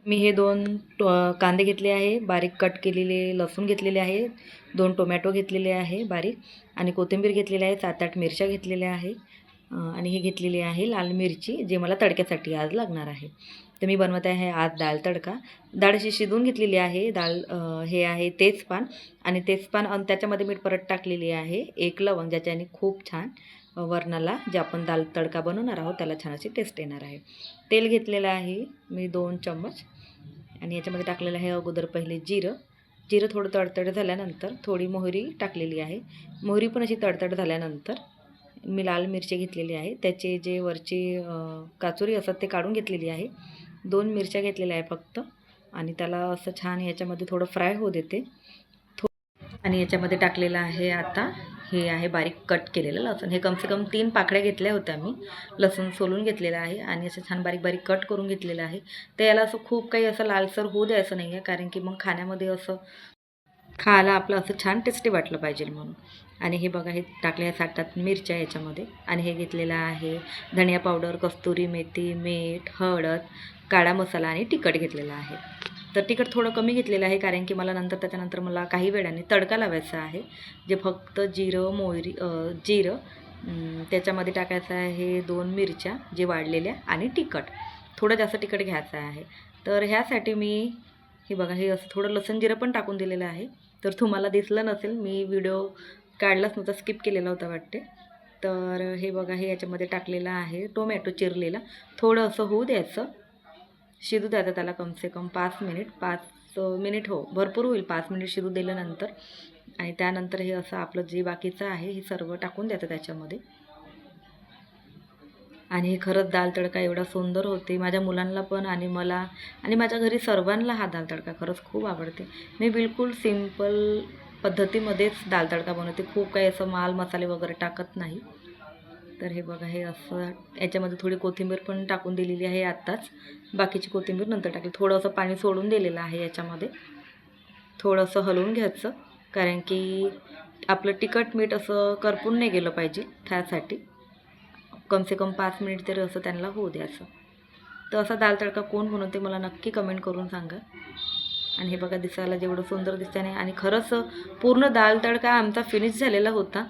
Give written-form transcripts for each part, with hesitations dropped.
मी हे कांदे घेतले आहे, बारीक कट केलेले लसूण घेतलेले आहे, 2 टोमॅटो घेतलेले आहे बारीक आणि कोथिंबीर घेतलेली आहे, 7-8 मिरच्या घेतलेल्या आहे आणि हे घेतलेली आहे लाल मिरची, जे मला तडक्यासाठी आज लागणार आहे. तर मी बनवत आहे आज डाळ तडका. डाळ अशी शिजवून घेतलेली आहे. हे आहे तेजपान आणि तेजपान आणि त्याच्यामध्ये मीठ परत टाकलेली आहे. 1 लवंग, ज्याच्याने खूप छान वरणाला जे आपण दाल तडका बनवणार आहोत त्याला छान अशी टेस्ट येणार आहे. तेल घेतलेलं आहे मी 2 चम्मच आणि याच्यामध्ये टाकलेलं आहे अगोदर पहिले जिरं थोडं तडतड झाल्यानंतर थोडी मोहरी टाकलेली आहे. मोहरी पण अशी तडतड झाल्यानंतर मी लाल मिरची घेतलेली आहे, त्याचे जे वरची काचुरी असतात ते काढून घेतलेली आहे. 2 मिरच्या घेतलेल्या आहे फक्त आणि त्याला असं छान याच्यामध्ये थोडं फ्राय होऊ देते. आणि याच्यामध्ये टाकलेलं आहे आता हे आहे बारीक कट केलेलं लसूण. हे कमसे कम 3 पाकळ्या घेतल्या होत्या मी. लसूण सोलून घेतलेलं आहे आणि असं छान बारीक बारीक कट करून घेतलेलं आहे. तर याला असं खूप काही असं लालसर होऊ द्यायचं नाही आहे, कारण की मग खाण्यामध्ये असं खायला आपलं असं छान टेस्टी वाटलं पाहिजे म्हणून. आणि हे बघा, हे टाकले आहे 7-8 मिरच्या याच्यामध्ये आणि हे घेतलेलं आहे धनिया पावडर, कस्तुरी मेथी, मीठ, हळद, काळा मसाला आणि तिखट घेतलेला आहे. तर तिखट थोडं कमी घेतलेलं आहे, कारण की मला त्याच्यानंतर मला काही वेळाने तडका लावायचा आहे, जे फक्त जिरं त्याच्यामध्ये टाकायचं आहे 2 मिरच्या जे वाढलेल्या आणि तिखट थोडं जास्त तिखट घ्यायचं आहे. तर ह्यासाठी मी हे बघा, हे असं थोडं लसूण जिरं पण टाकून दिलेलं आहे. तर तुम्हाला दिसलं नसेल, मी व्हिडिओ काढलाच नव्हता, स्किप केलेला होता वाटते. तर हे बघा, हे याच्यामध्ये टाकलेलं आहे टोमॅटो चिरलेला. थोडं असं होऊ द्यायचं, शिजू द्यायचं त्याला कमसे कम 5 मिनिट हो, भरपूर होईल 5 मिनिट शिजू दिल्यानंतर. आणि त्यानंतर हे असं आपलं जे बाकीचं आहे हे सर्व टाकून द्यायचं त्याच्यामध्ये. आणि हे खरंच दाल तडका एवढा सुंदर होते. माझ्या मुलांना पण आणि मला आणि माझ्या घरी सर्वांना हा दाल तडका खरंच खूप आवडते. मी बिलकुल सिंपल पद्धतीमध्येच दाल तडका बनवते, खूप काही असं मसाले वगैरे टाकत नाही. तर हे बघा, हे असं याच्यामध्ये थोडी कोथिंबीर पण टाकून दिलेली आहे आत्ताच, बाकीची कोथिंबीर नंतर टाकली. थोडंसं पाणी सोडून दिलेलं आहे याच्यामध्ये. थोडंसं हलवून घ्यायचं, कारण की आपलं तिखट मीठ असं करपून नाही गेलं पाहिजे, त्यासाठी कमसे कम 5 मिनिट तरी असं त्यांना होऊ द्यायचं. तर असा दाल तडका कोण बनवते मला नक्की कमेंट करून सांगा. आणि हे बघा, दिसायला जेवढं सुंदर दिसतं नाही, आणि खरंच पूर्ण दाल तडका आमचा फिनिश झालेला होता.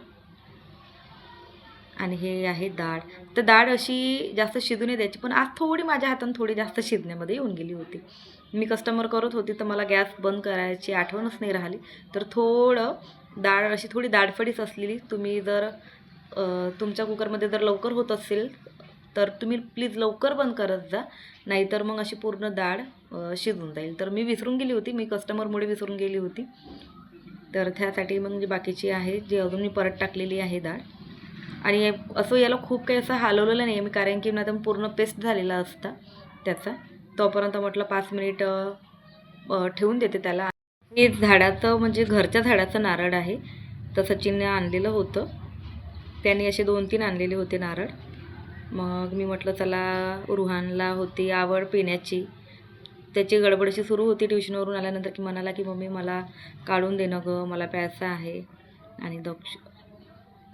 आणि हे आहे डाळ. तर डाळ अशी जास्त शिजू नाही द्यायची, पण आज थोडी माझ्या हातानं थोडी जास्त शिजण्यामध्ये येऊन गेली होती. मी कस्टमर करत होती तर मला गॅस बंद करायची आठवणच नाही राहिली. तर थोडं डाळ अशी थोडी दाडफडीच असलेली, तुम्ही जर तुमच्या कुकरमध्ये जर लवकर होत असेल तर तुम्ही प्लीज लवकर बंद करत जा, नाहीतर मग अशी पूर्ण डाळ शिजून जाईल. तर मी विसरून गेली होती, मी कस्टमरमुळे विसरून गेली होती. तर त्यासाठी मग जी बाकीची आहे, जी अजून मी परत टाकलेली आहे डाळ. आणि असं याला खूप काही असं हलवलेलं नाही आहे मी, कारण की ना पूर्ण पेस्ट झालेला असता त्याचा. तोपर्यंत म्हटलं 5 मिनिट ठेवून देते त्याला. हे झाडाचं म्हणजे घरच्या झाडाचं नारळ आहे, तर सचिनने आणलेलं होतं, त्याने असे 2-3 आणलेले होते नारळ. मग मी म्हटलं चला, रुहानला होती आवड पिण्याची, त्याची गडबडशी सुरू होती ट्युशनवरून आल्यानंतर, की म्हणाला की मम्मी मला काढून दे ना गं, मला प्यायचं आहे. आणि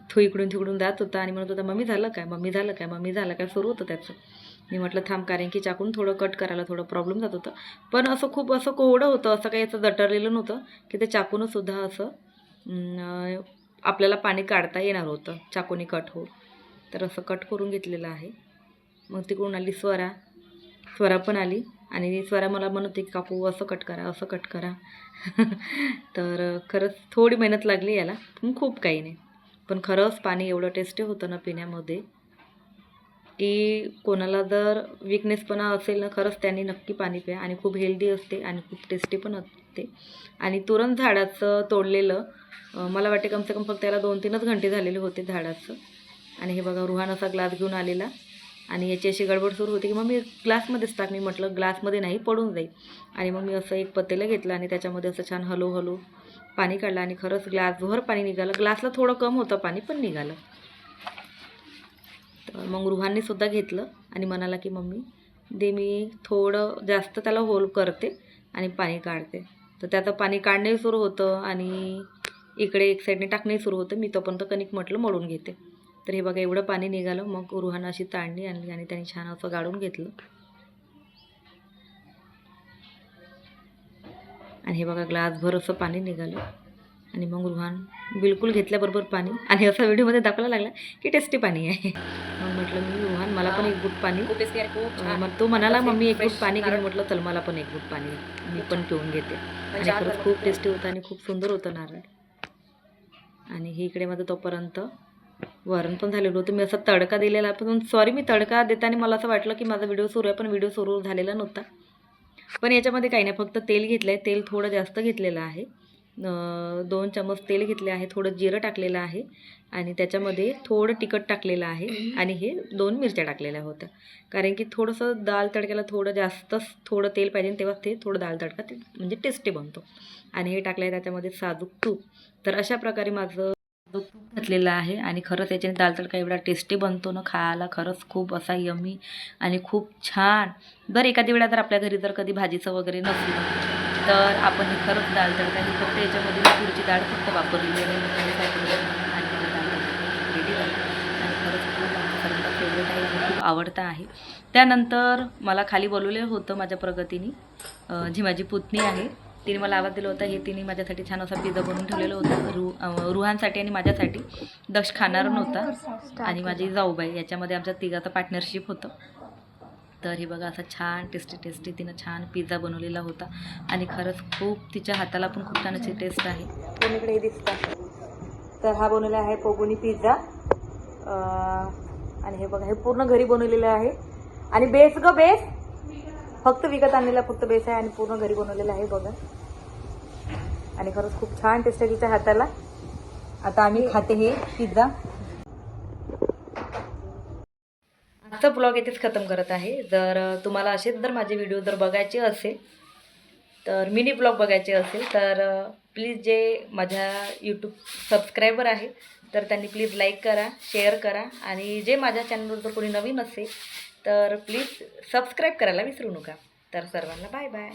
तो इकडून तिकडून जात होता आणि म्हणत होता मम्मी झालं काय, मम्मी झालं काय, मम्मी झालं काय, सुरू होतं त्याचं. मी म्हटलं थांब, कारण की चाकून थोडं कट करायला थोडं प्रॉब्लेम जात होतं, पण असं खूप असं कोरडं होतं, असं काही असं जटरलेलं नव्हतं की ते चाकूनसुद्धा असं आपल्याला पाणी काढता येणार होतं चाकूने कट हो. तर असं कट करून घेतलेलं आहे. मग तिकडून आली स्वरा पण आली आणि स्वरा मला म्हणत होती की काकू असं कट करा, असं कट करा. तर खरंच थोडी मेहनत लागली याला, पण खूप काही नाही. पण खरंच पाणी एवढं टेस्टी होतं ना पिण्यामध्ये, की कोणाला जर विकनेसपणा असेल ना, खरंच त्यांनी नक्की पाणी प्या. आणि खूप हेल्दी असते आणि खूप टेस्टी पण असते. आणि तुरंत झाडाचं तोडलेलं, मला वाटते कमसे कम फक्त त्याला 2-3च घंटे झालेले होते झाडाचं. आणि हे बघा, रुहान असा ग्लास घेऊन आलेला आणि याची अशी गडबड सुरू होती की मग मी ग्लासमध्येच टाक. मी म्हटलं ग्लासमध्ये नाही, पडून जाईल. आणि मग मी असं एक पतेलं घेतलं आणि त्याच्यामध्ये असं छान हलू पाणी काढलं आणि खरंच ग्लासभर पाणी निघालं. ग्लासला थोडं कम होतं पाणी, पण निघालं. तर मग रुहानने सुद्धा घेतलं आणि म्हणाला की मम्मी दे, मी थोडं जास्त त्याला होल करते आणि पाणी काढते. तर त्याचं पाणी काढणंही सुरू होतं आणि इकडे एक साईडने टाकणंही सुरू होतं. मी तोपर्यंत कणिक म्हटलं मळून घेते. तर हे बघा, एवढं पाणी निघालं. मग रुहान अशी तांडणी आणली आणि त्याने छान असं गाळून घेतलं. आणि हे बघा ग्लासभर असं पाणी निघालं. आणि मग रुहान बिलकुल घेतल्याबरोबर पाणी, आणि असं व्हिडिओमध्ये दाखवायला लागला की टेस्टी पाणी आहे. मग म्हटलं मी रुहान मला पण एक गुट पाणी. मग तो म्हणाला मम्मी एक गुट पाणी घे. म्हटलं चल मला पण एक गुट पाणी मी पण पिऊन घेते. आणि खरंच खूप टेस्टी होतं आणि खूप सुंदर होतं नारळ. आणि हे इकडे माझं तोपर्यंत वरण पण झालेलं होतं. मी असा तडका दिलेला, पण सॉरी मी तडका देताना मला असं वाटलं की माझा व्हिडिओ सुरू आहे, पण व्हिडिओ सुरू झालेला नव्हता. पण याच्यामध्ये काही नाही, फक्त तेल घेतलं आहे. तेल थोडं जास्त घेतलेलं आहे. 2 चम्मच तेल घेतले आहे. थोडं जिरं टाकलेलं आहे आणि त्याच्यामध्ये थोडं तिखट टाकलेलं आहे आणि हे 2 मिरच्या टाकलेल्या होत्या. कारण की थोडंसं दाल तडक्याला थोडं जास्तच थोडं तेल पाहिजे, तेव्हा ते थोडं दाल तडका ते म्हणजे टेस्टी बनतो. आणि हे टाकलं आहे त्याच्यामध्ये साजूक तूप. तर अशा प्रकारे माझं तूप घातलेलं आहे आणि खरंच याच्याने दाल तडका एवढा टेस्टी बनतो ना, खायला खरंच खूप असा यमी आणि खूप छान. बरं एखादी वेळा जर आपल्या घरी जर कधी भाजीचं वगैरे नसलं तर आपण हे खरंच दाल तडका ही फक्त याच्यामध्ये मी तुरीची डाळ फक्त वापरलेली आहे. आणि मला दाल तडका रेडी झाला आणि खरंच खूप आमच्या सर्वांचा फेवरेट आहे आणि खूप आवडता आहे. त्यानंतर मला खाली बोलवलं होतं माझ्या प्रगतीने, जी माझी पुतणी आहे तिने मला आवाज दिला होता. हे तिने माझ्यासाठी छान असा पिझ्झा बनवून ठेवलेला होता रुहानसाठी आणि माझ्यासाठी. दक्ष खाणार नव्हता आणि माझी जाऊबाई, याच्यामध्ये आमच्या तिघाचं पार्टनरशिप होतं. तर हे बघा असा छान टेस्टी तिनं छान पिझ्झा बनवलेला होता आणि खरंच खूप तिच्या हाताला पण खूप छान अशी टेस्ट आहे. कोणीकडे हे दिसतं. तर हा बनवलेला आहे पोगोनी पिझ्झा. आणि हे बघा हे पूर्ण घरी बनवलेलं आहे. आणि बेस ग बेस फक्त विकत आणलेला फक्त बेस आहे आणि पूर्ण घरी बनवलेला आहे बघा. आणि खरंच खूप छान टेस्ट आहे तिच्या हाताला. आता आम्ही खाते हे पिझ्झा. आजचा ब्लॉग इथेच खतम करत आहे. जर तुम्हाला असेच जर माझे व्हिडिओ जर बघायचे असेल तर मिनी ब्लॉग बघायचे असेल तर प्लीज जे माझ्या यूट्यूब सबस्क्रायबर आहे तर त्यांनी प्लीज लाईक करा, शेअर करा. आणि जे माझ्या चॅनलवर जर कोणी नवीन असेल तर प्लीज सबस्क्राईब करायला विसरू नका. तर सर्वांना बाय बाय.